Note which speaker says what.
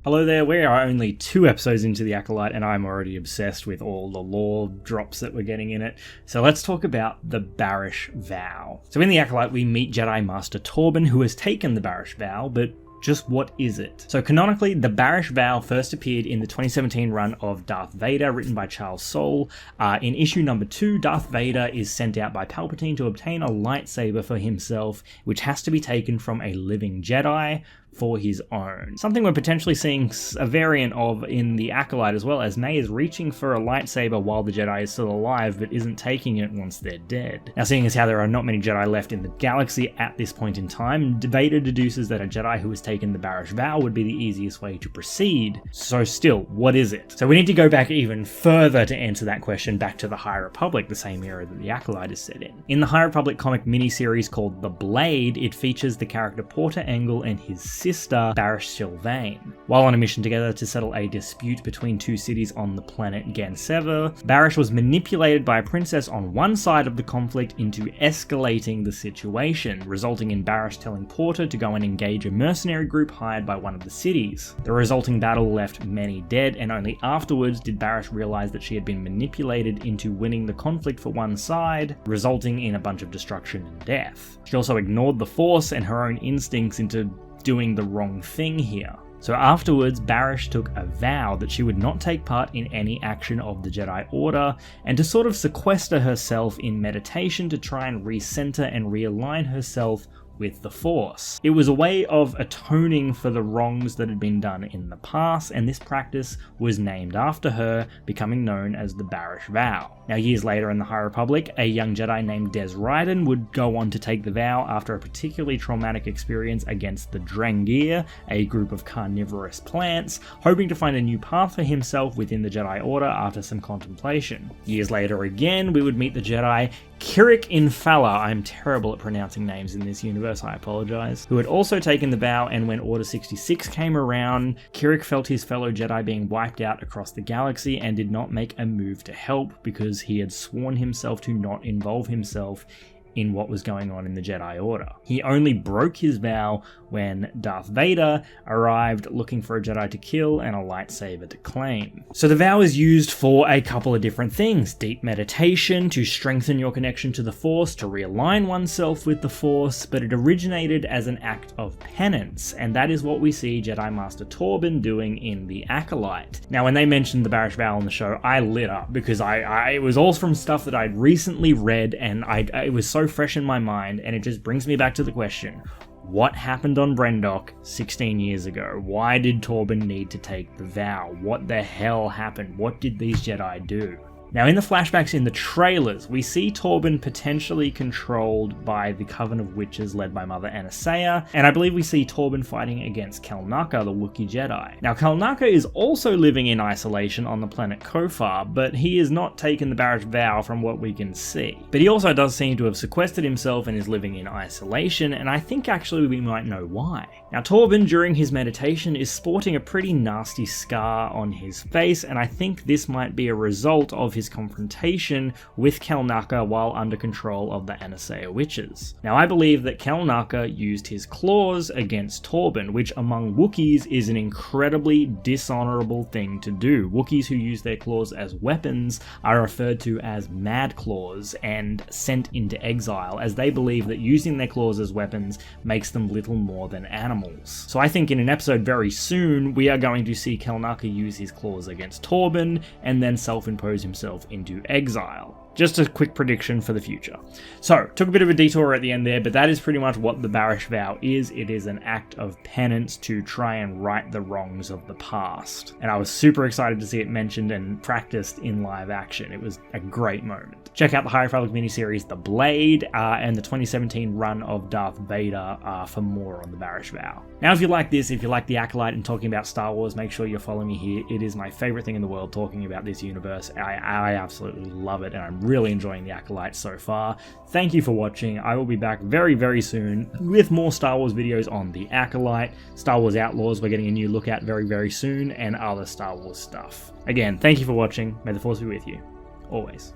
Speaker 1: Hello there, we are only 2 episodes into the Acolyte and I'm already obsessed with all the lore drops that we're getting in it. So let's talk about the Barash Vow. So in the Acolyte we meet Jedi Master Torbin, who has taken the Barash Vow, but just what is it? So canonically, the Barash Vow first appeared in the 2017 run of Darth Vader, written by Charles-Chapman. In issue number 2, Darth Vader is sent out by Palpatine to obtain a lightsaber for himself, which has to be taken from a living Jedi for his own. Something we're potentially seeing a variant of in the Acolyte as well, as May is reaching for a lightsaber while the Jedi is still alive, but isn't taking it once they're dead. Now, seeing as how there are not many Jedi left in the galaxy at this point in time, Vader deduces that a Jedi who has taken the Barash Vow would be the easiest way to proceed. So still, what is it? So we need to go back even further to answer that question, back to the High Republic, the same era that the Acolyte is set in. In the High Republic comic miniseries called The Blade, it features the character Porter Engle and his sister, Barash Sylvain. While on a mission together to settle a dispute between 2 cities on the planet Gansever, Barash was manipulated by a princess on one side of the conflict into escalating the situation, resulting in Barash telling Porter to go and engage a mercenary group hired by one of the cities. The resulting battle left many dead, and only afterwards did Barash realize that she had been manipulated into winning the conflict for one side, resulting in a bunch of destruction and death. She also ignored the Force and her own instincts into doing the wrong thing here. So afterwards, Barash took a vow that she would not take part in any action of the Jedi Order, and to sort of sequester herself in meditation to try and recenter and realign herself with the Force. It was a way of atoning for the wrongs that had been done in the past, and this practice was named after her, becoming known as the Barash Vow. Now, years later in the High Republic, a young Jedi named Des Ryden would go on to take the vow after a particularly traumatic experience against the Drengir, a group of carnivorous plants, hoping to find a new path for himself within the Jedi Order after some contemplation. Years later again, we would meet the Jedi Kirik Infala, I'm terrible at pronouncing names in this universe, I apologise, who had also taken the vow, and when Order 66 came around, Kirik felt his fellow Jedi being wiped out across the galaxy and did not make a move to help because he had sworn himself to not involve himself in what was going on in the Jedi Order. He only broke his vow when Darth Vader arrived looking for a Jedi to kill and a lightsaber to claim. So the vow is used for a couple of different things: deep meditation, to strengthen your connection to the Force, to realign oneself with the Force, but it originated as an act of penance, and that is what we see Jedi Master Torbin doing in the Acolyte. Now, when they mentioned the Barash Vow on the show, I lit up because it was all from stuff that I'd recently read, and it was so fresh in my mind, and it just brings me back to the question: what happened on Brendok 16 years ago? Why did Torbin need to take the vow? What the hell happened? What did these Jedi do? Now, in the flashbacks in the trailers, we see Torbin potentially controlled by the Coven of Witches led by Mother Anastasia, and I believe we see Torbin fighting against Kelnaka, the Wookiee Jedi. Now, Kelnaka is also living in isolation on the planet Kofar, but he has not taken the Barash Vow from what we can see. But he also does seem to have sequestered himself and is living in isolation, and I think actually we might know why. Now, Torbin, during his meditation, is sporting a pretty nasty scar on his face, and I think this might be a result of his confrontation with Kelnaka while under control of the Anastasia Witches. Now, I believe that Kelnaka used his claws against Torbin, which among Wookiees is an incredibly dishonorable thing to do. Wookiees who use their claws as weapons are referred to as Mad Claws and sent into exile, as they believe that using their claws as weapons makes them little more than animals. So I think in an episode very soon, we are going to see Kelnaka use his claws against Torbin and then self-impose himself into exile. Just a quick prediction for the future. So, took a bit of a detour at the end there, but that is pretty much what the Barash Vow is. It is an act of penance to try and right the wrongs of the past. And I was super excited to see it mentioned and practiced in live action. It was a great moment. Check out the High Republic miniseries The Blade and the 2017 run of Darth Vader for more on the Barash Vow. Now, if you like this, if you like the Acolyte and talking about Star Wars, make sure you're following me here. It is my favorite thing in the world talking about this universe. I absolutely love it, and I'm really enjoying the Acolyte so far. Thank you for watching. I will be back very, very soon with more Star Wars videos on the Acolyte, Star Wars Outlaws we're getting a new look at very, very soon, and other Star Wars stuff. Again, thank you for watching. May the Force be with you. Always.